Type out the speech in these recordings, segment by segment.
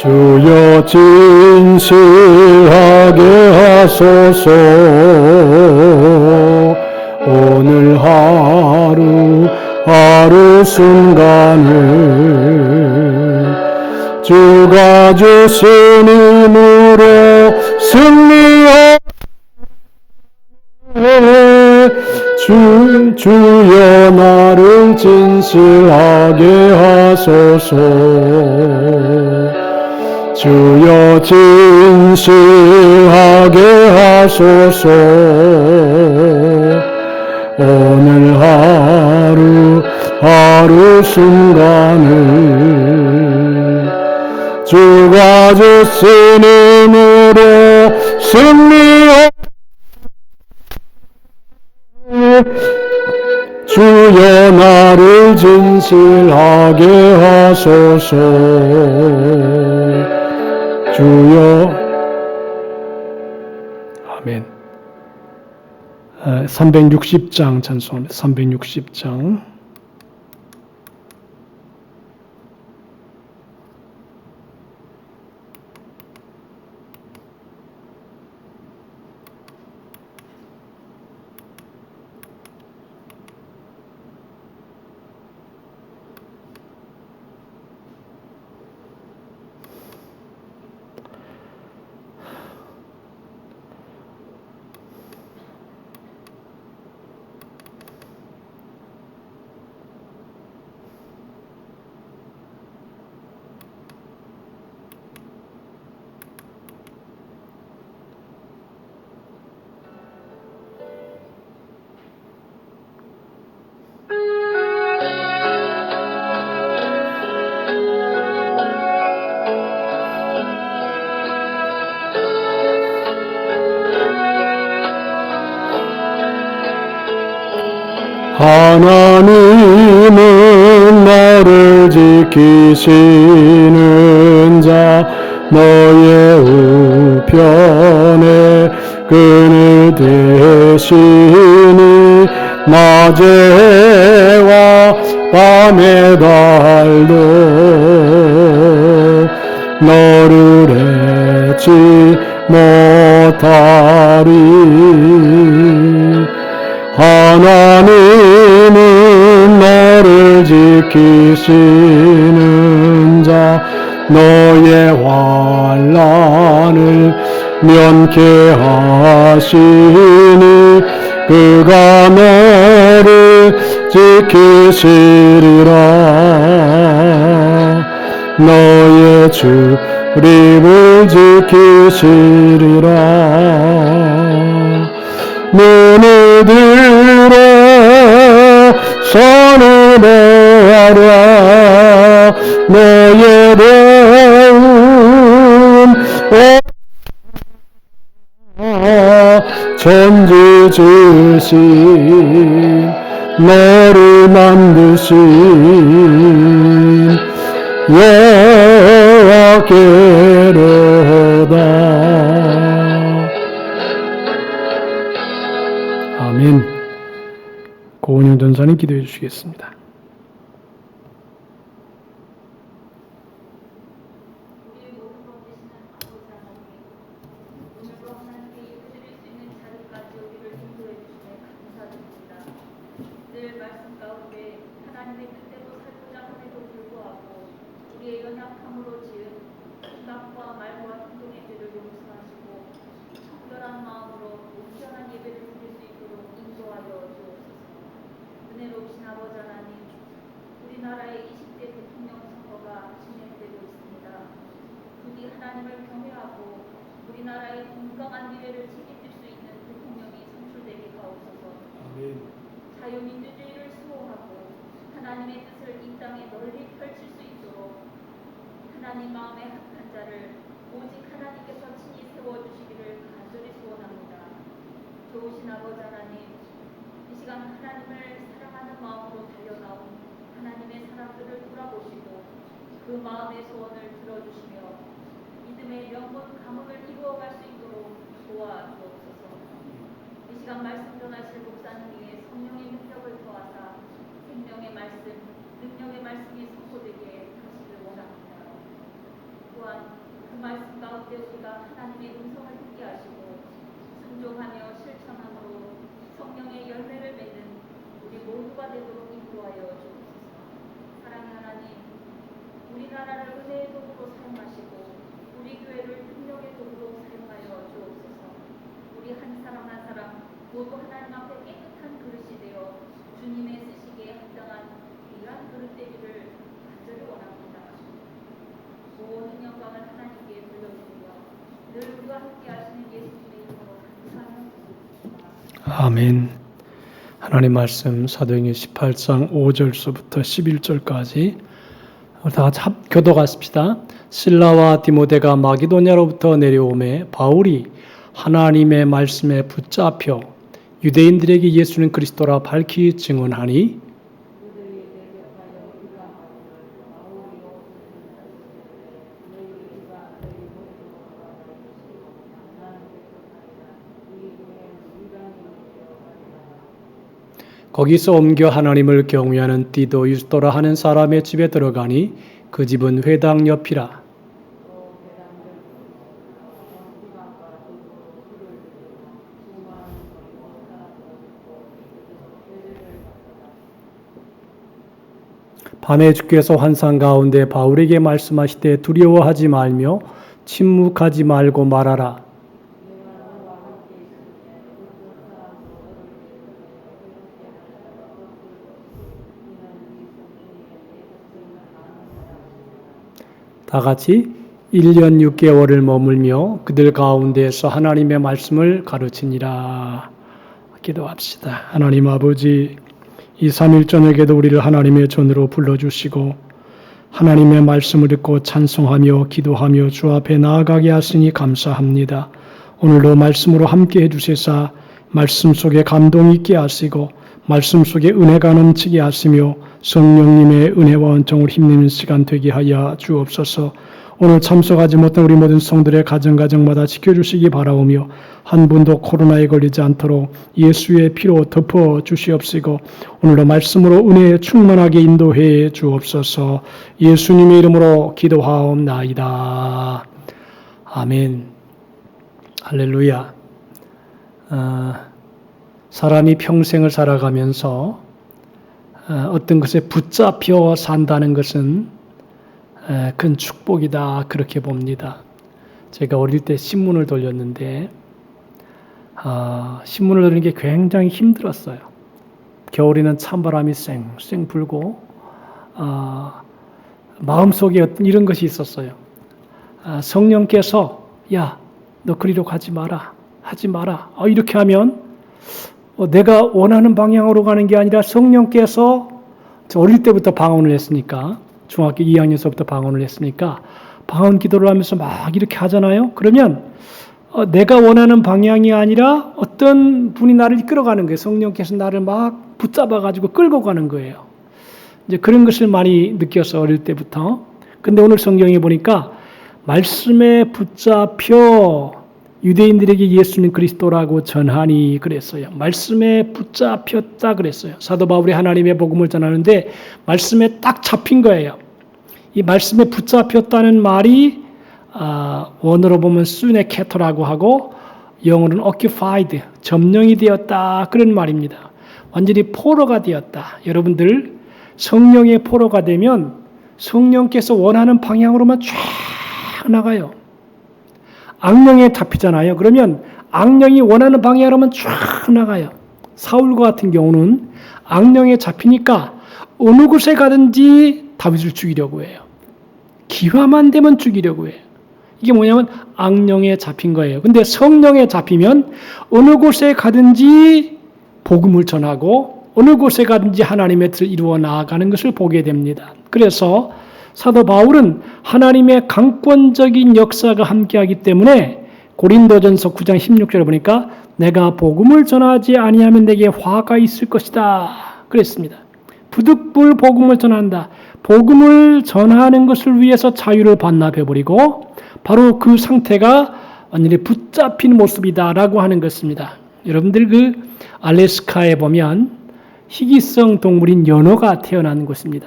주여 진실하게 하소서. 오늘 하루 순간을 주가 주신 힘으로 승리하네. 주여 나를 진실하게 하소서. 주여 진실하게 하소서. 오늘 하루 순간을 주가 주신 힘으로 승리하네. 주여 나를 진실하게 하소서. 주여. 아멘. 360장 찬송합니다. 360장. 하나님은 너를 지키시는 자, 너의 우편에 그늘 되시니 낮에와 밤의 달도 너를 잊지 못하리. 하나님은 너를 지키시는 자, 너의 환난을 면케하시니 그가 너를 지키시리라. 너의 출입을 지키시리라. 눈을 들어 손을 모아라. 너의 도움 천지 주신 너를 만드신 여호와께로다. 아멘. 고은영 전사님 기도해 주시겠습니다. 은혜로우신 아버지 하나님, 우리나라의 20대 대통령 선거가 진행되고 있습니다. 부디 하나님을 경외하고 우리나라의 건강한 미래를 책임질 수 있는 대통령이 선출되게 하옵소서. 자유민주주의를 수호하고 하나님의 뜻을 이 땅에 널리 펼칠 수 있도록 하나님 마음에 합한 자를 오직 하나님께서 친히 세워주시기를 간절히 소원합니다. 좋으신 아버지 하나님, 이 시간 하나님을 사랑하는 마음으로 달려나온 하나님의 사람들을 돌아보시고 그 마음의 소원을 들어주시며 믿음의 명분 가문을 이루어갈 수 있도록 도와주옵소서. 이 시간 말씀 전하실 목사님 위에 성령의 능력을 더하사 생명의 말씀, 능력의 말씀이 선포되게 하시길 원합니다. 또한 가운데 우리가 하나님의 음성을 듣게 하시고 순종하며 실천함으로 성령의 열매를 맺는 우리 모두가 되도록 인도하여 주옵소서. 사랑의 하나님, 우리나라를 은혜의 도구로 사용하시고 우리 교회를 능력의 도구로 사용하여 주옵소서. 우리 한 사람 한 사람 모두 하나님 앞에 깨끗한 그릇이 되어 주님의 쓰시기에 합당한 귀한 그릇 되기를 간절히 원합니다. 모든 영광을 하나님께 돌려드리며 늘 우리와 함께 하시는 예수님의 이름으로 감사합니다. 아멘. 하나님 말씀 사도행전 18장 5절서부터 11절까지 다 같이 교독하십시다. 실라와 디모데가 마게도냐로부터 내려오매 바울이 하나님의 말씀에 붙잡혀 유대인들에게 예수는 그리스도라 밝히 증언하니 거기서 옮겨 하나님을 경외하는 디도 유스도라 하는 사람의 집에 들어가니 그 집은 회당 옆이라. 밤에 주께서 환상 가운데 바울에게 말씀하시되 두려워하지 말며 침묵하지 말고 말하라. 다 같이 1년 6개월을 머물며 그들 가운데에서 하나님의 말씀을 가르치니라. 기도합시다. 하나님 아버지, 이 3일 저녁에도 우리를 하나님의 전으로 불러주시고 하나님의 말씀을 듣고 찬송하며 기도하며 주 앞에 나아가게 하시니 감사합니다. 오늘도 말씀으로 함께 해주시사 말씀 속에 감동 있게 하시고 말씀 속에 은혜가 넘치게 하시며 성령님의 은혜와 은총을 힘내는 시간 되게 하여 주옵소서. 오늘 참석하지 못한 우리 모든 성들의 가정마다 지켜주시기 바라오며 한 분도 코로나에 걸리지 않도록 예수의 피로 덮어 주시옵시고 오늘도 말씀으로 은혜에 충만하게 인도해 주옵소서. 예수님의 이름으로 기도하옵나이다. 아멘. 할렐루야. 사람이 평생을 살아가면서 어떤 것에 붙잡혀 산다는 것은 큰 축복이다 그렇게 봅니다. 제가 어릴 때 신문을 돌렸는데 신문을 돌리는 게 굉장히 힘들었어요. 겨울에는 찬바람이 쌩쌩 불고 마음속에 어떤 이런 것이 있었어요. 성령께서 야, 너 그리로 가지 마라. 하지 마라. 이렇게 하면 내가 원하는 방향으로 가는 게 아니라 성령께서 어릴 때부터 방언을 했으니까 중학교 2학년서부터 방언을 했으니까 방언 기도를 하면서 막 이렇게 하잖아요. 그러면 내가 원하는 방향이 아니라 어떤 분이 나를 이끌어가는 거예요. 성령께서 나를 막 붙잡아가지고 끌고 가는 거예요. 이제 그런 것을 많이 느꼈어요. 어릴 때부터. 근데 오늘 성경에 보니까 말씀에 붙잡혀 유대인들에게 예수는 그리스도라고 전하니 그랬어요. 말씀에 붙잡혔다 그랬어요. 사도 바울이 하나님의 복음을 전하는데 말씀에 딱 잡힌 거예요. 이 말씀에 붙잡혔다는 말이 원어로 보면 수네케토라고 하고 영어로는 occupied, 점령이 되었다 그런 말입니다. 완전히 포로가 되었다. 여러분들 성령의 포로가 되면 성령께서 원하는 방향으로만 쫙 나가요. 악령에 잡히잖아요. 그러면 악령이 원하는 방향으로만 쫙 나가요. 사울과 같은 경우는 악령에 잡히니까 어느 곳에 가든지 다윗을 죽이려고 해요. 기회만 되면 죽이려고 해요. 이게 뭐냐면 악령에 잡힌 거예요. 근데 성령에 잡히면 어느 곳에 가든지 복음을 전하고 어느 곳에 가든지 하나님의 뜻을 이루어 나아가는 것을 보게 됩니다. 그래서 사도 바울은 하나님의 강권적인 역사가 함께하기 때문에 고린도전서 9장 16절에 보니까 내가 복음을 전하지 아니하면 내게 화가 있을 것이다 그랬습니다. 부득불 복음을 전한다. 복음을 전하는 것을 위해서 자유를 반납해버리고 바로 그 상태가 완전히 붙잡힌 모습이다라고 하는 것입니다. 여러분들 그 알래스카에 보면 희귀성 동물인 연어가 태어난 곳입니다.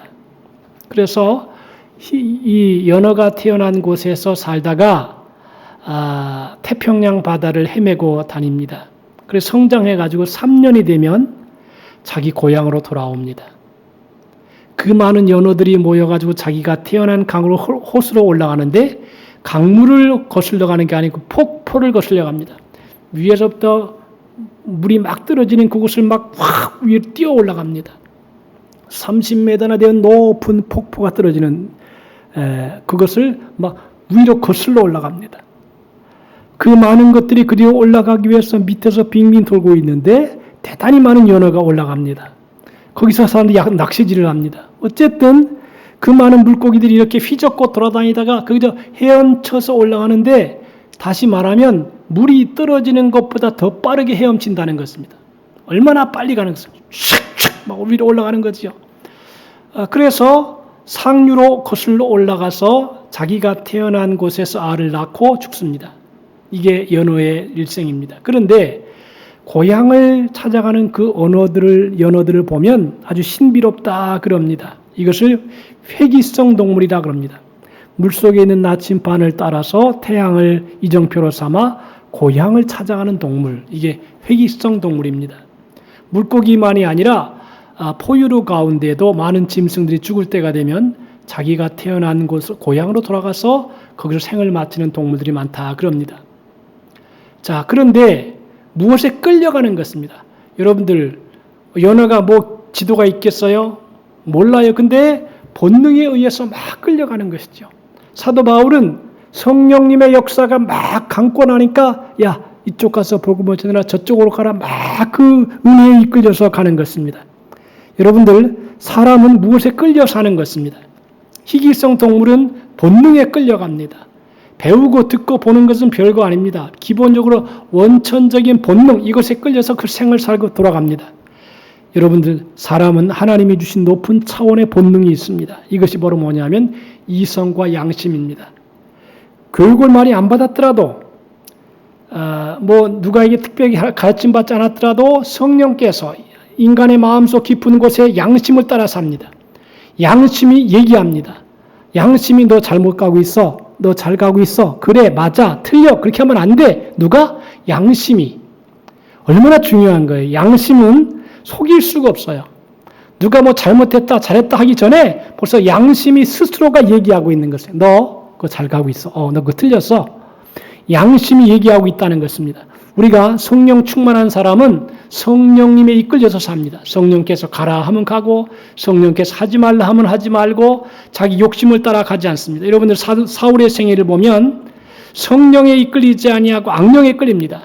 그래서 이 연어가 태어난 곳에서 살다가 태평양 바다를 헤매고 다닙니다. 그래서 성장해가지고 3년이 되면 자기 고향으로 돌아옵니다. 그 많은 연어들이 모여가지고 자기가 태어난 강으로 호수로 올라가는데 강물을 거슬러 가는 게 아니고 폭포를 거슬러 갑니다. 위에서부터 물이 막 떨어지는 그곳을 막 확 위에 뛰어 올라갑니다. 30m나 되는 높은 폭포가 떨어지는 그것을 막 위로 거슬러 올라갑니다. 그 많은 것들이 그리로 올라가기 위해서 밑에서 빙빙 돌고 있는데 대단히 많은 연어가 올라갑니다. 거기서 사람들이 낚시질을 합니다. 어쨌든 그 많은 물고기들이 이렇게 휘젓고 돌아다니다가 거기서 헤엄쳐서 올라가는데 다시 말하면 물이 떨어지는 것보다 더 빠르게 헤엄친다는 것입니다. 얼마나 빨리 가는 것입니다. 슉슉 막 위로 올라가는 거죠. 그래서 상류로 거슬러 올라가서 자기가 태어난 곳에서 알을 낳고 죽습니다. 이게 연어의 일생입니다. 그런데 고향을 찾아가는 그 연어들을 보면 아주 신비롭다 그럽니다. 이것을 회귀성 동물이라 그럽니다. 물속에 있는 나침반을 따라서 태양을 이정표로 삼아 고향을 찾아가는 동물, 이게 회귀성 동물입니다. 물고기만이 아니라 포유류 가운데도 많은 짐승들이 죽을 때가 되면 자기가 태어난 곳, 고향으로 돌아가서 거기서 생을 마치는 동물들이 많다 그럽니다. 자, 그런데 무엇에 끌려가는 것입니다. 여러분들, 연어가 뭐 지도가 있겠어요? 몰라요. 근데 본능에 의해서 막 끌려가는 것이죠. 사도 바울은 성령님의 역사가 막 감고 나니까 야, 이쪽 가서 복음을 전하라, 저쪽으로 가라, 막 그 은혜에 이끌려서 가는 것입니다. 여러분들, 사람은 무엇에 끌려 사는 것입니다. 희귀성 동물은 본능에 끌려갑니다. 배우고 듣고 보는 것은 별거 아닙니다. 기본적으로 원천적인 본능, 이것에 끌려서 그 생을 살고 돌아갑니다. 여러분들, 사람은 하나님이 주신 높은 차원의 본능이 있습니다. 이것이 바로 뭐냐면 이성과 양심입니다. 교육을 많이 안 받았더라도 누가에게 특별히 가르침 받지 않았더라도 성령께서 인간의 마음속 깊은 곳에 양심을 따라 삽니다. 양심이 얘기합니다. 양심이 너 잘못 가고 있어. 너 잘 가고 있어. 그래, 맞아, 틀려. 그렇게 하면 안 돼. 누가? 양심이. 얼마나 중요한 거예요. 양심은 속일 수가 없어요. 누가 뭐 잘못했다, 잘했다 하기 전에 벌써 양심이 스스로가 얘기하고 있는 것이에요. 너 그거 잘 가고 있어. 너 그거 틀렸어. 양심이 얘기하고 있다는 것입니다. 우리가 성령 충만한 사람은 성령님에 이끌려서 삽니다. 성령께서 가라 하면 가고 성령께서 하지 말라 하면 하지 말고 자기 욕심을 따라 가지 않습니다. 여러분들 사울의 생애를 보면 성령에 이끌리지 아니하고 악령에 끌립니다.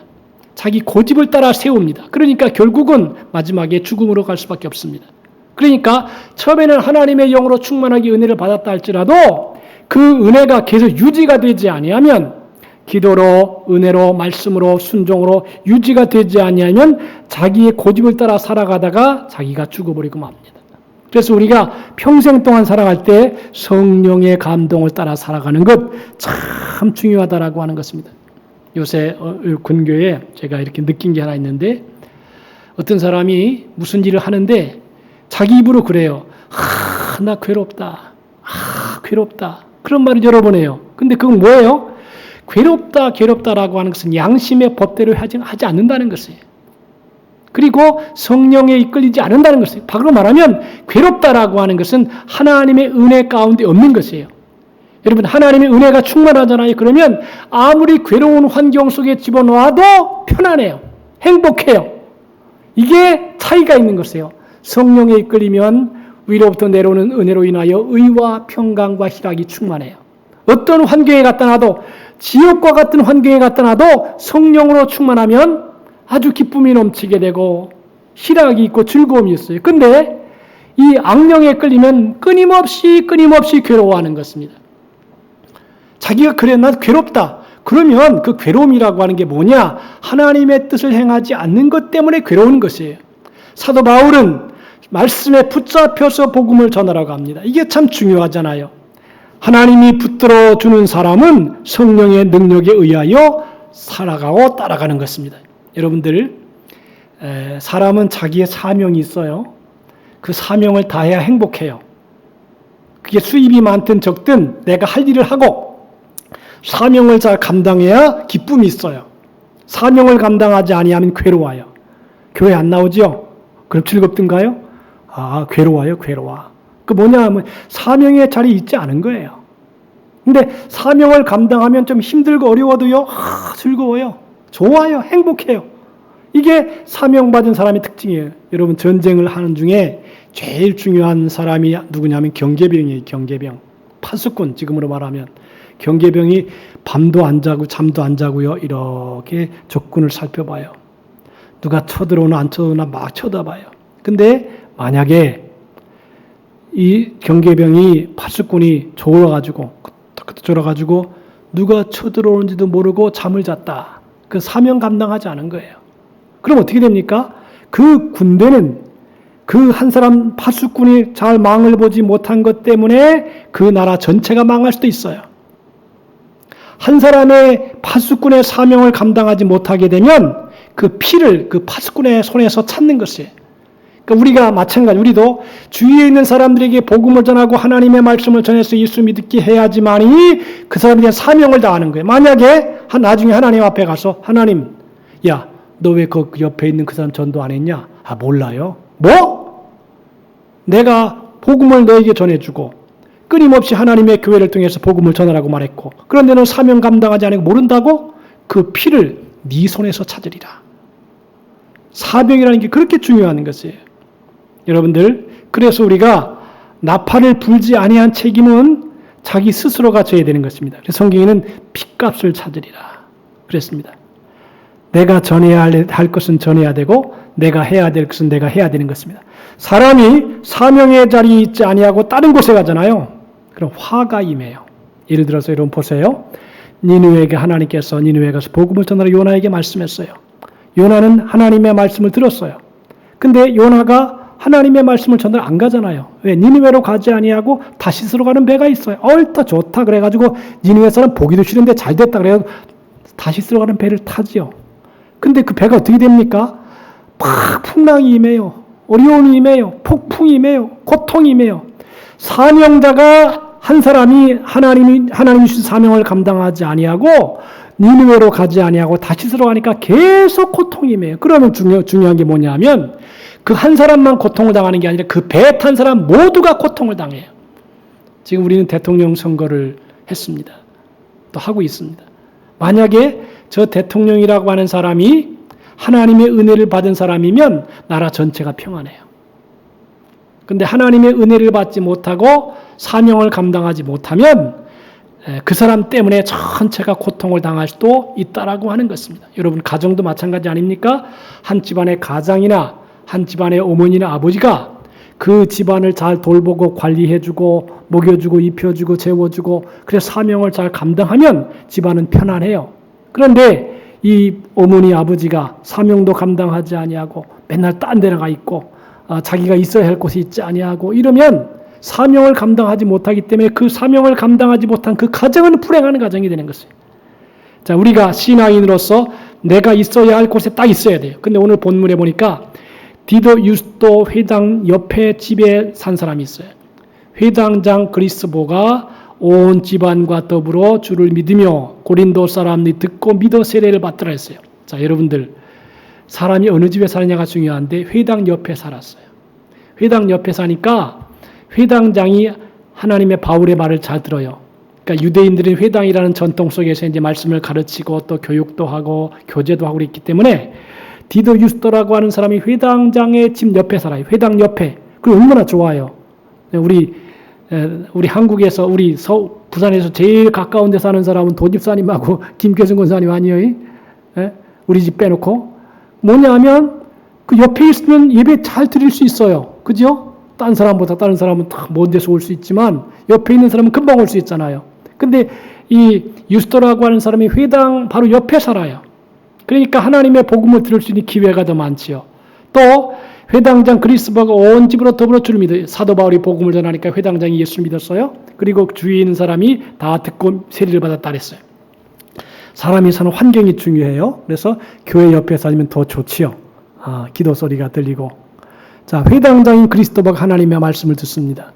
자기 고집을 따라 세웁니다. 그러니까 결국은 마지막에 죽음으로 갈 수밖에 없습니다. 그러니까 처음에는 하나님의 영으로 충만하게 은혜를 받았다 할지라도 그 은혜가 계속 유지가 되지 아니하면 기도로, 은혜로, 말씀으로, 순종으로 유지가 되지 아니하면 자기의 고집을 따라 살아가다가 자기가 죽어버리고 맙니다. 그래서 우리가 평생 동안 살아갈 때 성령의 감동을 따라 살아가는 것 참 중요하다라고 하는 것입니다. 요새 근교에 제가 이렇게 느낀 게 하나 있는데 어떤 사람이 무슨 일을 하는데 자기 입으로 그래요. 나 괴롭다. 괴롭다. 그런 말을 여러 번 해요. 근데 그건 뭐예요? 괴롭다라고 하는 것은 양심의 법대로 하지 않는다는 것이에요. 그리고 성령에 이끌리지 않는다는 것이에요. 바로 말하면 괴롭다라고 하는 것은 하나님의 은혜 가운데 없는 것이에요. 여러분, 하나님의 은혜가 충만하잖아요. 그러면 아무리 괴로운 환경 속에 집어넣어도 편안해요. 행복해요. 이게 차이가 있는 것이에요. 성령에 이끌리면 위로부터 내려오는 은혜로 인하여 의와 평강과 희락이 충만해요. 어떤 환경에 갖다 놔도 지옥과 같은 환경에 갖다 놔도 성령으로 충만하면 아주 기쁨이 넘치게 되고 희락이 있고 즐거움이 있어요. 근데 이 악령에 끌리면 끊임없이 괴로워하는 것입니다. 자기가 그래, 난 괴롭다. 그러면 그 괴로움이라고 하는 게 뭐냐? 하나님의 뜻을 행하지 않는 것 때문에 괴로운 것이에요. 사도 바울은 말씀에 붙잡혀서 복음을 전하라고 합니다. 이게 참 중요하잖아요. 하나님이 붙들어 주는 사람은 성령의 능력에 의하여 살아가고 따라가는 것입니다. 여러분들, 사람은 자기의 사명이 있어요. 그 사명을 다해야 행복해요. 그게 수입이 많든 적든 내가 할 일을 하고 사명을 잘 감당해야 기쁨이 있어요. 사명을 감당하지 아니하면 괴로워요. 교회 안 나오죠? 그럼 즐겁던가요? 괴로워요, 괴로워. 그 뭐냐 하면 사명의 자리에 있지 않은 거예요. 근데 사명을 감당하면 좀 힘들고 어려워도요, 즐거워요. 좋아요, 행복해요. 이게 사명받은 사람의 특징이에요. 여러분, 전쟁을 하는 중에 제일 중요한 사람이 누구냐면 경계병이에요. 경계병. 파수꾼, 지금으로 말하면. 경계병이 밤도 안 자고 잠도 안 자고요. 이렇게 적군을 살펴봐요. 누가 쳐들어오나 안 쳐들어오나 막 쳐다봐요. 근데 만약에 이 경계병이 파수꾼이 졸아가지고 누가 쳐들어오는지도 모르고 잠을 잤다. 그 사명 감당하지 않은 거예요. 그럼 어떻게 됩니까? 그 군대는 그 한 사람 파수꾼이 잘 망을 보지 못한 것 때문에 그 나라 전체가 망할 수도 있어요. 한 사람의 파수꾼의 사명을 감당하지 못하게 되면 그 피를 그 파수꾼의 손에서 찾는 것이에요. 그러니까 우리가 마찬가지, 우리도 주위에 있는 사람들에게 복음을 전하고 하나님의 말씀을 전해서 예수 믿게 해야지만이 그 사람에 대한 사명을 다하는 거예요. 만약에 나중에 하나님 앞에 가서 하나님, 야, 너 왜 그 옆에 있는 그 사람 전도 안 했냐? 몰라요. 뭐? 내가 복음을 너에게 전해주고 끊임없이 하나님의 교회를 통해서 복음을 전하라고 말했고, 그런데 너 사명 감당하지 않고 모른다고? 그 피를 네 손에서 찾으리라. 사명이라는 게 그렇게 중요한 것이에요. 여러분들, 그래서 우리가 나팔을 불지 아니한 책임은 자기 스스로가 져야 되는 것입니다. 그래서 성경에는 핏값을 찾으리라 그랬습니다. 내가 전해야 할 것은 전해야 되고 내가 해야 될 것은 내가 해야 되는 것입니다. 사람이 사명의 자리에 있지 아니하고 다른 곳에 가잖아요. 그럼 화가 임해요. 예를 들어서 여러분 보세요. 니느웨에게 하나님께서 니느웨에 가서 복음을 전하러 요나에게 말씀했어요. 요나는 하나님의 말씀을 들었어요. 근데 요나가 하나님의 말씀을 전달 안 가잖아요. 왜? 니느웨로 가지 아니하고 다시스로 가는 배가 있어요. 얼따 좋다 그래가지고 니느웨 사람 보기도 싫은데 잘 됐다 그래가지고 다시스로 가는 배를 타지요. 근데 그 배가 어떻게 됩니까? 막 풍랑이 임해요. 어려움이 임해요. 폭풍이 임해요. 고통이 임해요. 사명자가 한 사람이 하나님이 주신 사명을 감당하지 아니하고 니느웨로 가지 아니하고 다시스로 가니까 계속 고통이 임해요. 그러면 중요한 게 뭐냐면 그 한 사람만 고통을 당하는 게 아니라 그 배에 탄 사람 모두가 고통을 당해요. 지금 우리는 대통령 선거를 했습니다. 또 하고 있습니다. 만약에 저 대통령이라고 하는 사람이 하나님의 은혜를 받은 사람이면 나라 전체가 평안해요. 근데 하나님의 은혜를 받지 못하고 사명을 감당하지 못하면 그 사람 때문에 전체가 고통을 당할 수도 있다라고 하는 것입니다. 여러분, 가정도 마찬가지 아닙니까? 한 집안의 가장이나 한 집안의 어머니나 아버지가 그 집안을 잘 돌보고 관리해주고 먹여주고 입혀주고 재워주고 그래서 사명을 잘 감당하면 집안은 편안해요. 그런데 이 어머니 아버지가 사명도 감당하지 아니하고 맨날 딴 데 나가 있고 자기가 있어야 할 곳이 있지 아니하고 이러면 사명을 감당하지 못하기 때문에 그 사명을 감당하지 못한 그 가정은 불행하는 가정이 되는 것이에요. 자, 우리가 신앙인으로서 내가 있어야 할 곳에 딱 있어야 돼요. 근데 오늘 본문에 보니까 디도 유스도 회당 옆에 집에 산 사람이 있어요. 회당장 그리스보가 온 집안과 더불어 주를 믿으며 고린도 사람들이 듣고 믿어 세례를 받더라 했어요. 자, 여러분들, 사람이 어느 집에 사느냐가 중요한데 회당 옆에 살았어요. 회당 옆에 사니까 회당장이 하나님의 바울의 말을 잘 들어요. 그러니까 유대인들은 회당이라는 전통 속에서 이제 말씀을 가르치고 또 교육도 하고 교제도 하고 있기 때문에 디도 유스도라고 하는 사람이 회당장의 집 옆에 살아요. 회당 옆에. 그리고 얼마나 좋아요. 우리 한국에서 부산에서 제일 가까운 데 사는 사람은 도집사님하고 김계승 권사님 아니에요? 우리 집 빼놓고. 뭐냐면 그 옆에 있으면 예배 잘 드릴 수 있어요. 그죠? 다른 사람은 다 먼 데서 올 수 있지만 옆에 있는 사람은 금방 올 수 있잖아요. 근데 이 유스도라고 하는 사람이 회당 바로 옆에 살아요. 그러니까 하나님의 복음을 들을 수 있는 기회가 더 많지요. 또 회당장 그리스보가 온 집으로 더불어 주를 믿어요. 사도 바울이 복음을 전하니까 회당장이 예수를 믿었어요. 그리고 주위에 있는 사람이 다 듣고 세례를 받았다 그랬어요. 사람이 사는 환경이 중요해요. 그래서 교회 옆에 살면 더 좋지요. 기도 소리가 들리고. 자, 회당장인 그리스도가 하나님의 말씀을 듣습니다.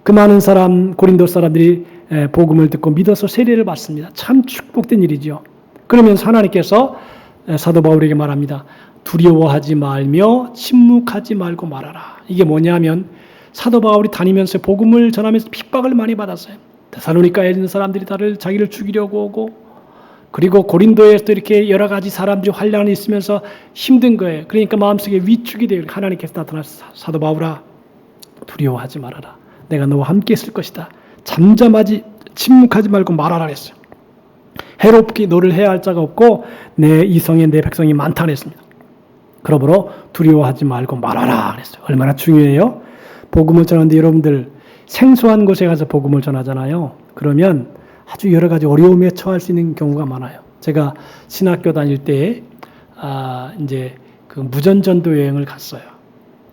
그 많은 사람, 고린도 사람들이 복음을 듣고 믿어서 세례를 받습니다. 참 축복된 일이죠. 그러면서 하나님께서 사도 바울에게 말합니다. 두려워하지 말며 침묵하지 말고 말하라. 이게 뭐냐면 사도 바울이 다니면서 복음을 전하면서 핍박을 많이 받았어요. 데살로니가에 있는 사람들이 자기를 죽이려고 오고, 그리고 고린도에서 이렇게 여러 가지 사람들이 환란이 있으면서 힘든 거예요. 그러니까 마음속에 위축이 돼요. 하나님께서 나타나서 사도 바울아, 두려워하지 말아라. 내가 너와 함께 있을 것이다. 잠잠하지 침묵하지 말고 말하라 그랬어요. 해롭게 너를 해야 할 자가 없고 내 이성에 내 백성이 많다 그랬습니다. 그러므로 두려워하지 말고 말하라 그랬어요. 얼마나 중요해요. 복음을 전하는데 여러분들 생소한 곳에 가서 복음을 전하잖아요. 그러면 아주 여러 가지 어려움에 처할 수 있는 경우가 많아요. 제가 신학교 다닐 때 이제 그 무전전도 여행을 갔어요.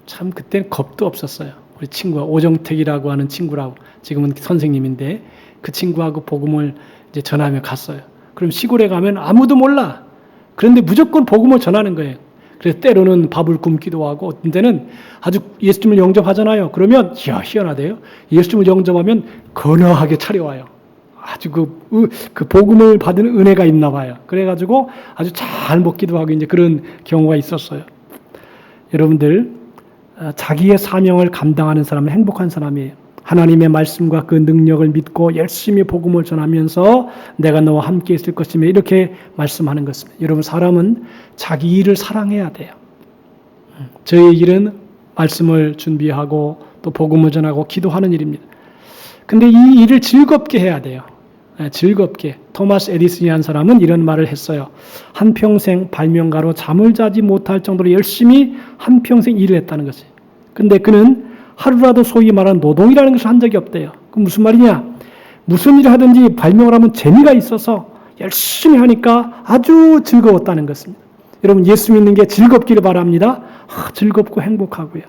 참 그때는 겁도 없었어요. 우리 친구가 오정택이라고 하는 친구라고, 지금은 선생님인데 그 친구하고 복음을 이제 전하며 갔어요. 그럼 시골에 가면 아무도 몰라. 그런데 무조건 복음을 전하는 거예요. 그래서 때로는 밥을 굶기도 하고, 어떤 때는 아주 예수님을 영접하잖아요. 그러면 희한하대요. 예수님을 영접하면 건어하게 차려와요. 아주 그 복음을 받은 은혜가 있나 봐요. 그래가지고 아주 잘 먹기도 하고 이제 그런 경우가 있었어요. 여러분들, 자기의 사명을 감당하는 사람은 행복한 사람이에요. 하나님의 말씀과 그 능력을 믿고 열심히 복음을 전하면서 내가 너와 함께 있을 것이며 이렇게 말씀하는 것입니다. 여러분, 사람은 자기 일을 사랑해야 돼요. 저의 일은 말씀을 준비하고 또 복음을 전하고 기도하는 일입니다. 근데 이 일을 즐겁게 해야 돼요. 즐겁게. 토마스 에디슨이라는 사람은 이런 말을 했어요. 한평생 발명가로 잠을 자지 못할 정도로 열심히 한평생 일을 했다는 것이. 근데 그는 하루라도 소위 말하는 노동이라는 것을 한 적이 없대요. 그 무슨 말이냐? 무슨 일을 하든지 발명을 하면 재미가 있어서 열심히 하니까 아주 즐거웠다는 것입니다. 여러분, 예수 믿는 게 즐겁기를 바랍니다. 즐겁고 행복하고요.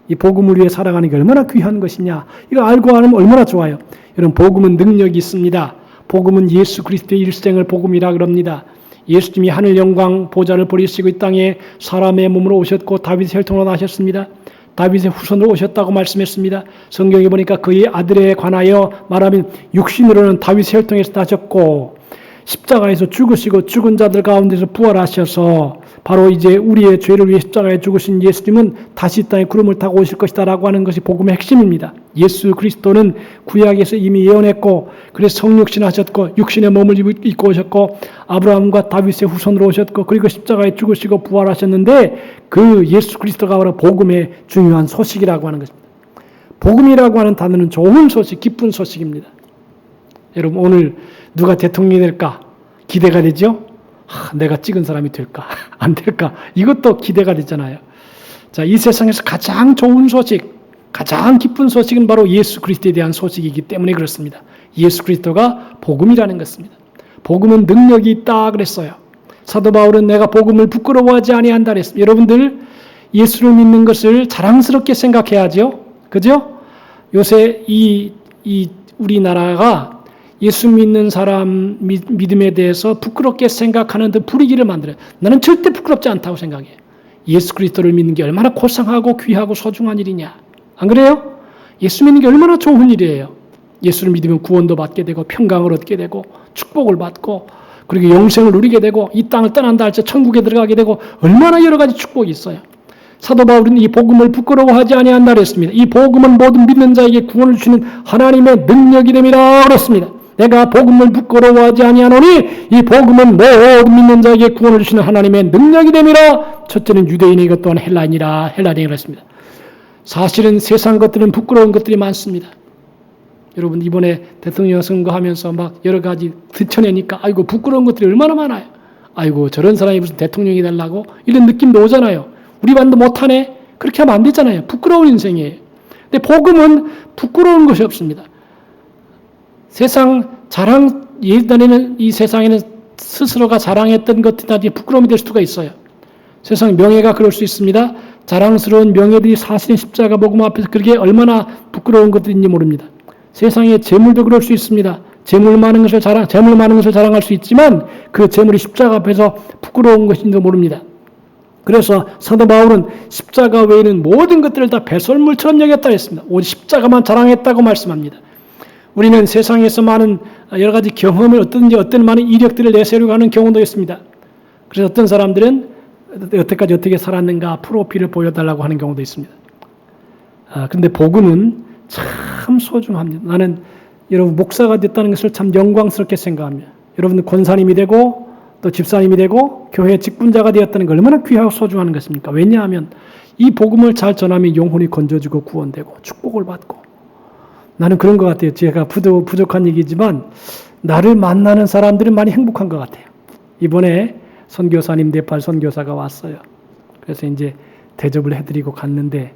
이 복음을 위해 살아가는 게 얼마나 귀한 것이냐. 이거 알고 하면 얼마나 좋아요. 여러분, 복음은 능력이 있습니다. 복음은 예수 그리스도의 일생을 복음이라 그럽니다. 예수님이 하늘 영광 보좌를 버리시고 이 땅에 사람의 몸으로 오셨고 다윗의 혈통으로 나셨습니다. 다윗의 후손으로 오셨다고 말씀했습니다. 성경에 보니까 그의 아들에 관하여 말하면 육신으로는 다윗의 혈통에서 나셨고 십자가에서 죽으시고 죽은 자들 가운데서 부활하셔서 바로 이제 우리의 죄를 위해 십자가에 죽으신 예수님은 다시 땅에 구름을 타고 오실 것이다 라고 하는 것이 복음의 핵심입니다. 예수 그리스도는 구약에서 이미 예언했고, 그래서 성육신 하셨고 육신의 몸을 입고 오셨고 아브라함과 다윗의 후손으로 오셨고 그리고 십자가에 죽으시고 부활하셨는데, 그 예수 그리스도가 바로 복음의 중요한 소식이라고 하는 것입니다. 복음이라고 하는 단어는 좋은 소식, 기쁜 소식입니다. 여러분, 오늘 누가 대통령이 될까 기대가 되죠? 내가 찍은 사람이 될까 안 될까, 이것도 기대가 되잖아요. 자, 이 세상에서 가장 좋은 소식, 가장 기쁜 소식은 바로 예수 그리스도에 대한 소식이기 때문에 그렇습니다. 예수 그리스도가 복음이라는 것입니다. 복음은 능력이 있다 그랬어요. 사도 바울은 내가 복음을 부끄러워하지 아니한다 그랬습니다. 여러분들, 예수를 믿는 것을 자랑스럽게 생각해야죠. 그죠? 요새 이 우리나라가 예수 믿는 사람 믿음에 대해서 부끄럽게 생각하는 듯 분위기를 만들어요. 나는 절대 부끄럽지 않다고 생각해요. 예수 그리스도를 믿는 게 얼마나 고상하고 귀하고 소중한 일이냐. 안 그래요? 예수 믿는 게 얼마나 좋은 일이에요. 예수를 믿으면 구원도 받게 되고 평강을 얻게 되고 축복을 받고 그리고 영생을 누리게 되고 이 땅을 떠난다 할때 천국에 들어가게 되고 얼마나 여러 가지 축복이 있어요. 사도 바울은 이 복음을 부끄러워하지 아니한다 그랬습니다. 이 복음은 모든 믿는 자에게 구원을 주시는 하나님의 능력이 됨이라 그랬습니다. 내가 복음을 부끄러워하지 아니하노니 이 복음은 모든 믿는 자에게 구원을 주시는 하나님의 능력이 됨이라. 첫째는 유대인이고 또한 헬라인이라. 헬라인이라 그랬습니다. 사실은 세상 것들은 부끄러운 것들이 많습니다. 여러분, 이번에 대통령 선거하면서 막 여러 가지 드쳐내니까 아이고 부끄러운 것들이 얼마나 많아요. 아이고 저런 사람이 무슨 대통령이 되려고, 이런 느낌도 오잖아요. 우리 반도 못하네. 그렇게 하면 안 되잖아요. 부끄러운 인생이에요. 근데 복음은 부끄러운 것이 없습니다. 세상 자랑, 예전에는 이 세상에는 스스로가 자랑했던 것들이 부끄러움이 될 수가 있어요. 세상 명예가 그럴 수 있습니다. 자랑스러운 명예들이 사실은 십자가 복음 앞에서 그렇게 얼마나 부끄러운 것들인지 모릅니다. 세상의 재물도 그럴 수 있습니다. 재물 많은 것을 자랑할 수 있지만 그 재물이 십자가 앞에서 부끄러운 것인지도 모릅니다. 그래서 사도 바울은 십자가 외에는 모든 것들을 다 배설물처럼 여겼다 했습니다. 오직 십자가만 자랑했다고 말씀합니다. 우리는 세상에서 많은 여러 가지 경험을 어떤 많은 이력들을 내세우려고 하는 경우도 있습니다. 그래서 어떤 사람들은 여태까지 어떻게 살았는가 프로필을 보여달라고 하는 경우도 있습니다. 그런데 복음은 참 소중합니다. 나는 여러분 목사가 됐다는 것을 참 영광스럽게 생각합니다. 여러분은 권사님이 되고 또 집사님이 되고 교회 직분자가 되었다는 걸 얼마나 귀하고 소중한 것입니까? 왜냐하면 이 복음을 잘 전하면 영혼이 건져지고 구원되고 축복을 받고, 나는 그런 것 같아요. 제가 부족한 얘기지만 나를 만나는 사람들은 많이 행복한 것 같아요. 이번에 선교사님 네팔 선교사가 왔어요. 그래서 이제 대접을 해드리고 갔는데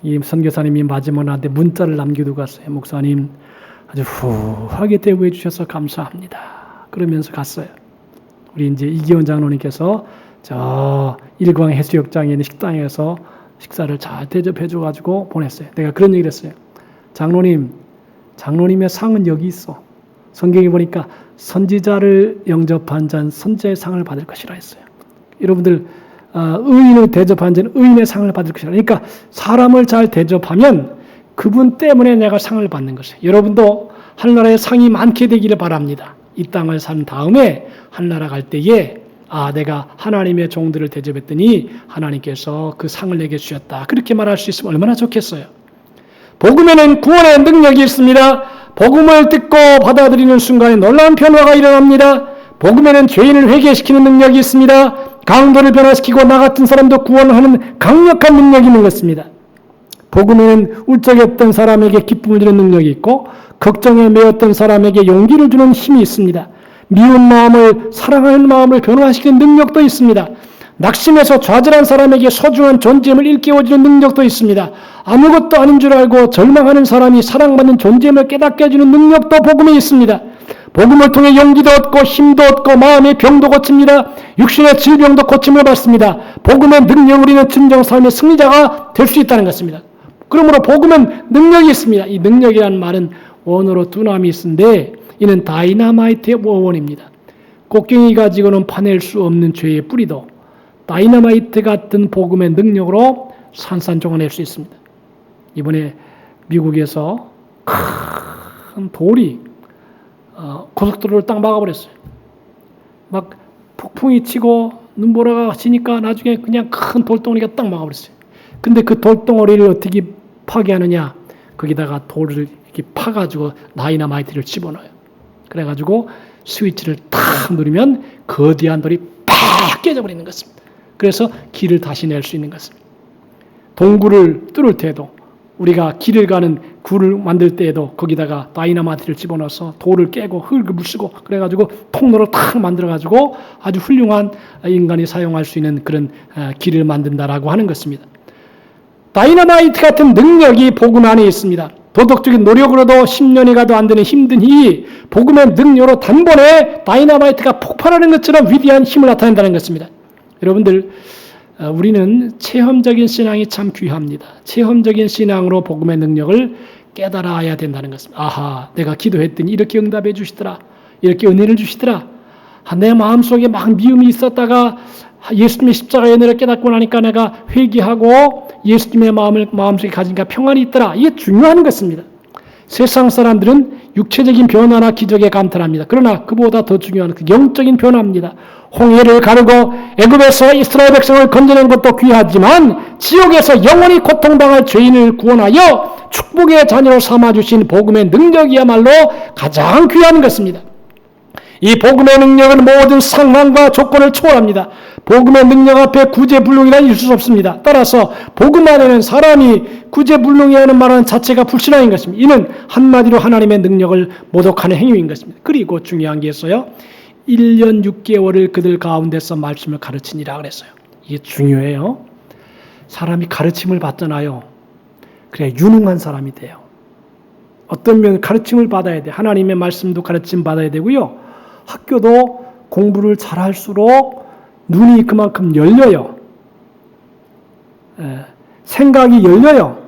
이 선교사님이 마지막 나한테 문자를 남겨두고 갔어요. 목사님 아주 후하게 대우해 주셔서 감사합니다. 그러면서 갔어요. 우리 이제 이기원 장로님께서 저 일광 해수욕장에 있는 식당에서 식사를 잘 대접해 줘가지고 보냈어요. 내가 그런 얘기를 했어요. 장로님의 상은 여기 있어. 성경에 보니까 선지자를 영접한 자는 선지자의 상을 받을 것이라 했어요. 여러분들 의인을 대접한 자는 의인의 상을 받을 것이라. 그러니까 사람을 잘 대접하면 그분 때문에 내가 상을 받는 것이에요. 여러분도 하늘나라에 상이 많게 되기를 바랍니다. 이 땅을 산 다음에 하늘나라 갈 때에 내가 하나님의 종들을 대접했더니 하나님께서 그 상을 내게 주셨다. 그렇게 말할 수 있으면 얼마나 좋겠어요. 복음에는 구원의 능력이 있습니다. 복음을 듣고 받아들이는 순간에 놀라운 변화가 일어납니다. 복음에는 죄인을 회개시키는 능력이 있습니다. 강도를 변화시키고 나 같은 사람도 구원하는 강력한 능력이 있는 것입니다. 복음에는 울적이 없던 사람에게 기쁨을 주는 능력이 있고 걱정에 매였던 사람에게 용기를 주는 힘이 있습니다. 미운 마음을 사랑하는 마음을 변화시키는 능력도 있습니다. 낙심해서 좌절한 사람에게 소중한 존재임을 일깨워주는 능력도 있습니다. 아무것도 아닌 줄 알고 절망하는 사람이 사랑받는 존재임을 깨닫게 해주는 능력도 복음에 있습니다. 복음을 통해 용기도 얻고 힘도 얻고 마음의 병도 고칩니다. 육신의 질병도 고침을 받습니다. 복음의 능력으로 우리는 진정 삶의 승리자가 될 수 있다는 것입니다. 그러므로 복음은 능력이 있습니다. 이 능력이라는 말은 원어로 두나미스인데 이는 다이너마이트의 원어입니다. 곡괭이 가지고는 파낼 수 없는 죄의 뿌리도 다이너마이트 같은 복음의 능력으로 산산조각낼 수 있습니다. 이번에 미국에서 큰 돌이 고속도로를 딱 막아버렸어요. 막 폭풍이 치고 눈보라가 치니까 나중에 그냥 큰 돌덩어리가 딱 막아버렸어요. 근데 그 돌덩어리를 어떻게 파괴하느냐? 거기다가 돌을 이렇게 파가지고 다이너마이트를 집어넣어요. 그래가지고 스위치를 탁 누르면 거대한 돌이 팍 깨져버리는 것입니다. 그래서 길을 다시 낼 수 있는 것입니다. 동굴을 뚫을 때도 우리가 길을 가는 굴을 만들 때에도 거기다가 다이너마이트를 집어넣어서 돌을 깨고 흙을 물쓰고 그래가지고 통로를 탁 만들어가지고 아주 훌륭한 인간이 사용할 수 있는 그런 길을 만든다라고 하는 것입니다. 다이너마이트 같은 능력이 복음 안에 있습니다. 도덕적인 노력으로도 10년이 가도 안 되는 힘든 이 복음의 능력으로 단번에 다이너마이트가 폭발하는 것처럼 위대한 힘을 나타낸다는 것입니다. 여러분들 우리는 체험적인 신앙이 참 귀합니다. 체험적인 신앙으로 복음의 능력을 깨달아야 된다는 것입니다. 아하, 내가 기도했더니 이렇게 응답해 주시더라. 이렇게 은혜를 주시더라. 내 마음속에 막 미움이 있었다가 예수님의 십자가의 은혜를 깨닫고 나니까 내가 회개하고 예수님의 마음속에 가진가 평안이 있더라. 이게 중요한 것입니다. 세상 사람들은 육체적인 변화나 기적에 감탄합니다. 그러나 그보다 더 중요한 그 영적인 변화입니다. 홍해를 가르고 애굽에서 이스라엘 백성을 건져낸 것도 귀하지만 지옥에서 영원히 고통당할 죄인을 구원하여 축복의 자녀로 삼아주신 복음의 능력이야말로 가장 귀한 것입니다. 이 복음의 능력은 모든 상황과 조건을 초월합니다. 복음의 능력 앞에 구제불능이란 있을 수 없습니다. 따라서 복음 안에는 사람이 구제불능이라는 말은 자체가 불신앙인 것입니다. 이는 한마디로 하나님의 능력을 모독하는 행위인 것입니다. 그리고 중요한 게 있어요. 1년 6개월을 그들 가운데서 말씀을 가르치니라 그랬어요. 이게 중요해요. 사람이 가르침을 받잖아요. 그래 유능한 사람이 돼요. 어떤 면 가르침을 받아야 돼. 하나님의 말씀도 가르침 받아야 되고요. 학교도 공부를 잘할수록 눈이 그만큼 열려요. 생각이 열려요.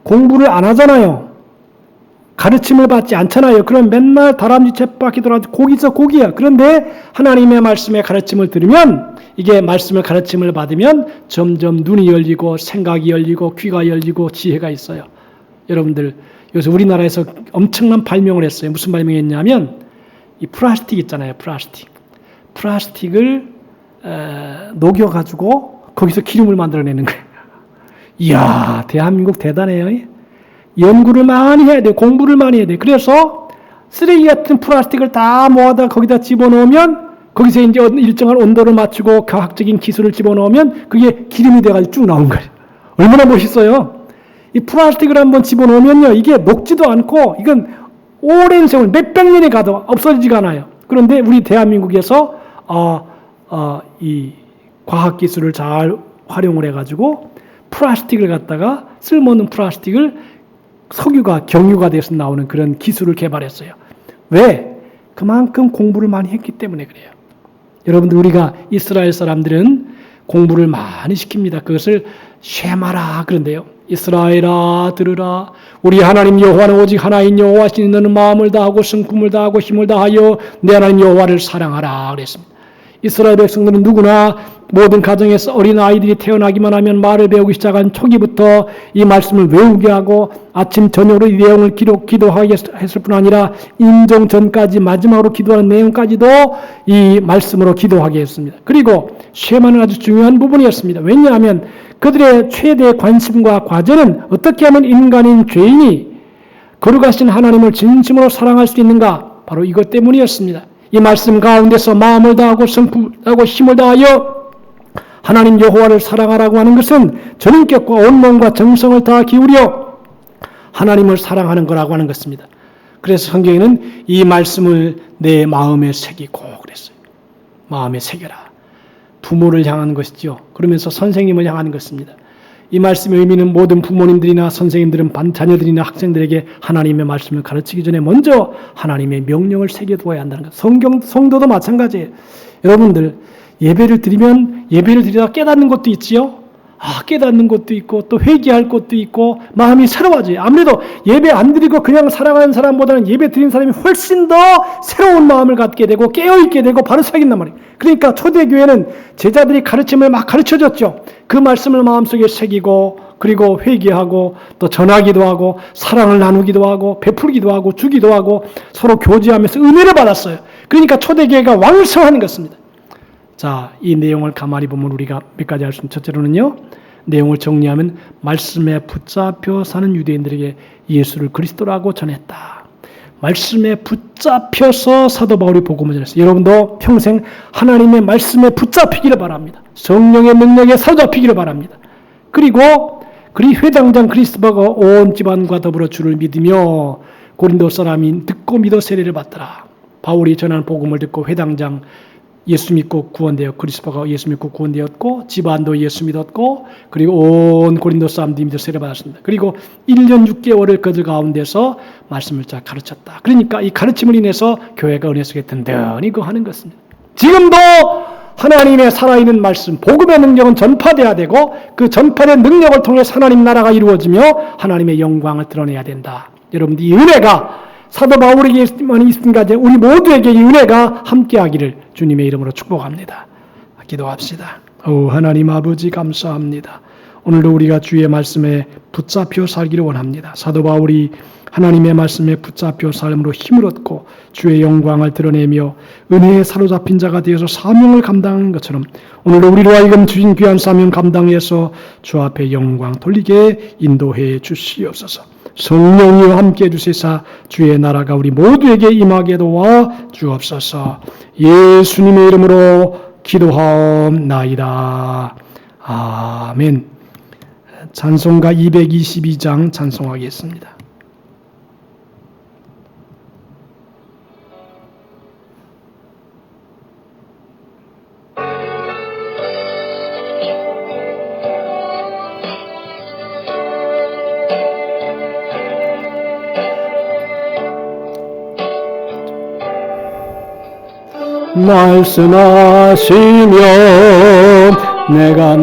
공부를 안 하잖아요. 가르침을 받지 않잖아요. 그럼 맨날 다람쥐 쳇바퀴 돌아서 고기서 고기야. 그런데 하나님의 말씀의 가르침을 들으면 이게 말씀의 가르침을 받으면 점점 눈이 열리고 생각이 열리고 귀가 열리고 지혜가 있어요. 여러분들 요새 우리나라에서 엄청난 발명을 했어요. 무슨 발명했냐면 이 플라스틱 있잖아요. 플라스틱을 녹여가지고 거기서 기름을 만들어내는 거예요. 이야, 대한민국 대단해요. 연구를 많이 해야 돼요. 공부를 많이 해야 돼요. 그래서 쓰레기 같은 플라스틱을 다 모아다 거기다 집어넣으면 거기서 이제 일정한 온도를 맞추고 과학적인 기술을 집어넣으면 그게 기름이 돼가지고 쭉 나온 거예요. 얼마나 멋있어요. 이 플라스틱을 한번 집어넣으면요, 이게 녹지도 않고 이건 오랜 세월 몇백 년이 가도 없어지지가 않아요. 그런데 우리 대한민국에서 이 과학 기술을 잘 활용을 해가지고 플라스틱을 갖다가 쓸모없는 플라스틱을 석유가 경유가 돼서 나오는 그런 기술을 개발했어요. 왜? 그만큼 공부를 많이 했기 때문에 그래요. 여러분들, 우리가 이스라엘 사람들은 공부를 많이 시킵니다. 그것을 쉐마라 그런데요. 이스라엘아 들으라. 우리 하나님 여호와는 오직 하나인 여호와시니 너는 마음을 다하고 성품을 다하고 힘을 다하여 내 하나님 여호와를 사랑하라 그랬습니다. 이스라엘 백성들은 누구나 모든 가정에서 어린 아이들이 태어나기만 하면 말을 배우기 시작한 초기부터 이 말씀을 외우게 하고 아침 저녁으로 이 내용을 기도하게 했을 뿐 아니라 임종 전까지 마지막으로 기도하는 내용까지도 이 말씀으로 기도하게 했습니다. 그리고 쉐마는 아주 중요한 부분이었습니다. 왜냐하면 그들의 최대 관심과 과제는 어떻게 하면 인간인 죄인이 거룩하신 하나님을 진심으로 사랑할 수 있는가, 바로 이것 때문이었습니다. 이 말씀 가운데서 마음을 다하고 성품을 다하고 힘을 다하여 하나님 여호와를 사랑하라고 하는 것은 전인격과 온몸과 정성을 다 기울여 하나님을 사랑하는 거라고 하는 것입니다. 그래서 성경에는 이 말씀을 내 마음에 새기고 그랬어요. 마음에 새겨라. 부모를 향하는 것이죠. 그러면서 선생님을 향하는 것입니다. 이 말씀의 의미는 모든 부모님들이나 선생님들은 자녀들이나 학생들에게 하나님의 말씀을 가르치기 전에 먼저 하나님의 명령을 새겨두어야 한다는 것. 성도도 마찬가지예요. 여러분들, 예배를 드리면 예배를 드리다가 깨닫는 것도 있지요. 깨닫는 것도 있고 또 회개할 것도 있고 마음이 새로워져요. 아무래도 예배 안 드리고 그냥 살아가는 사람보다는 예배 드린 사람이 훨씬 더 새로운 마음을 갖게 되고 깨어있게 되고 바로 새긴단 말이에요. 그러니까 초대교회는 제자들이 가르침을 막 가르쳐줬죠. 그 말씀을 마음속에 새기고 그리고 회개하고 또 전하기도 하고 사랑을 나누기도 하고 베풀기도 하고 주기도 하고 서로 교제하면서 은혜를 받았어요. 그러니까 초대교회가 왕성한 것입니다. 자, 이 내용을 가만히 보면 우리가 몇 가지 알 수 있는, 첫째로는요, 내용을 정리하면 말씀에 붙잡혀 사는 유대인들에게 예수를 그리스도라고 전했다. 말씀에 붙잡혀서 사도 바울이 복음을 전했어요. 여러분도 평생 하나님의 말씀에 붙잡히기를 바랍니다. 성령의 능력에 사로잡히기를 바랍니다. 그리고 회당장 크리스바가 온 집안과 더불어 주를 믿으며 고린도 사람이 듣고 믿어 세례를 받더라. 바울이 전한 복음을 듣고 회당장 예수 믿고 구원되어 크리스바가 예수 믿고 구원되었고 집안도 예수 믿었고 그리고 온 고린도 사람들이 믿어 세례받았습니다. 그리고 1년 6개월을 그들 가운데서 말씀을 잘 가르쳤다. 그러니까 이 가르침을 인해서 교회가 은혜 속에 든든히 거하는 것입니다. 지금도 하나님의 살아있는 말씀, 복음의 능력은 전파돼야 되고 그 전파된 능력을 통해 하나님 나라가 이루어지며 하나님의 영광을 드러내야 된다. 여러분들, 이 은혜가 사도 바울에게만 있으니까 우리 모두에게 이 은혜가 함께하기를 주님의 이름으로 축복합니다. 기도합시다. 하나님 아버지 감사합니다. 오늘도 우리가 주의 말씀에 붙잡혀 살기를 원합니다. 사도 바울이 하나님의 말씀에 붙잡혀 삶으로 힘을 얻고 주의 영광을 드러내며 은혜에 사로잡힌 자가 되어서 사명을 감당하는 것처럼 오늘도 우리로 하여금 주신 귀한 사명 감당해서 주 앞에 영광 돌리게 인도해 주시옵소서. 성령이여 함께해 주시사 주의 나라가 우리 모두에게 임하게 도와 주옵소서. 예수님의 이름으로 기도하옵나이다. 아멘. 찬송가 222장 찬송하겠습니다. 말씀하시면 내가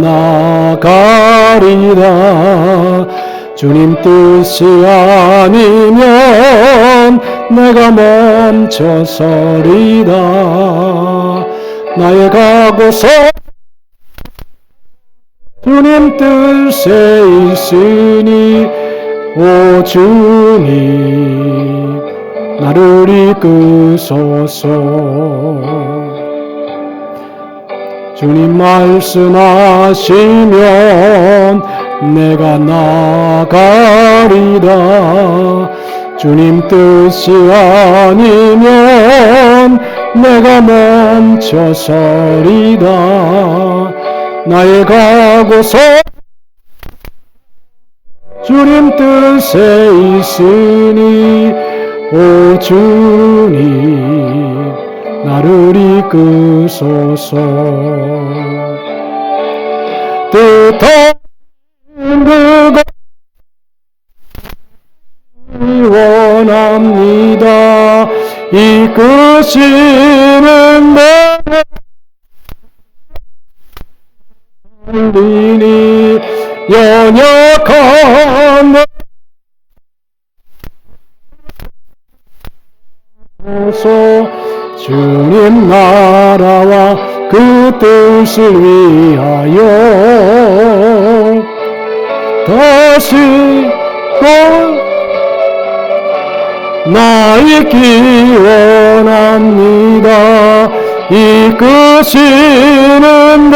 나가리라. 주님 뜻이 아니면 내가 멈춰서리라. 나의 가고서 주님 뜻에 있으니 오 주님 나를 이끄소서. 주님 말씀하시면 내가 나가리라. 주님 뜻이 아니면 내가 멈춰서리다. 나의 각오서 주님 뜻에 있으니 오 주님 나를 이끄소서. 뜻한 그것 원합니다. 이끄시는 내 리니 연약한 내 주님 나라와 그 뜻을 위하여 다시 또 나이기 원합니다. 이끄시는 내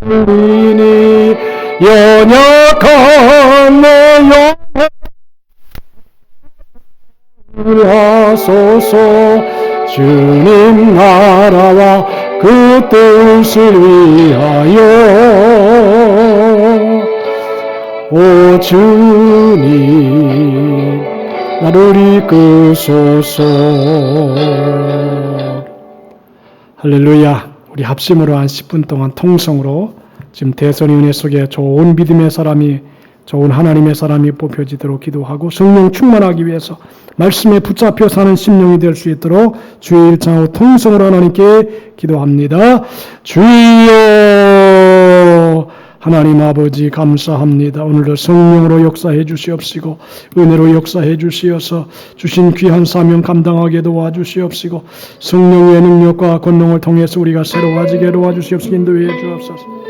리니 연약한 내 영혼 하소서. 주님 나라와 그 뜻을 위하여 오 주님 나를 이끄소서. 할렐루야. 우리 합심으로 한 10분 동안 통성으로 지금 대선의 은혜 속에 좋은 믿음의 사람이, 좋은 하나님의 사람이 뽑혀지도록 기도하고 성령 충만하기 위해서 말씀에 붙잡혀 사는 심령이 될 수 있도록 주의 일창으로 통성으로 하나님께 기도합니다. 주여 하나님 아버지 감사합니다. 오늘도 성령으로 역사해 주시옵시고 은혜로 역사해 주시어서 주신 귀한 사명 감당하게 도와주시옵시고 성령의 능력과 권능을 통해서 우리가 새로워지게 도와주시옵시고 인도해 주옵소서.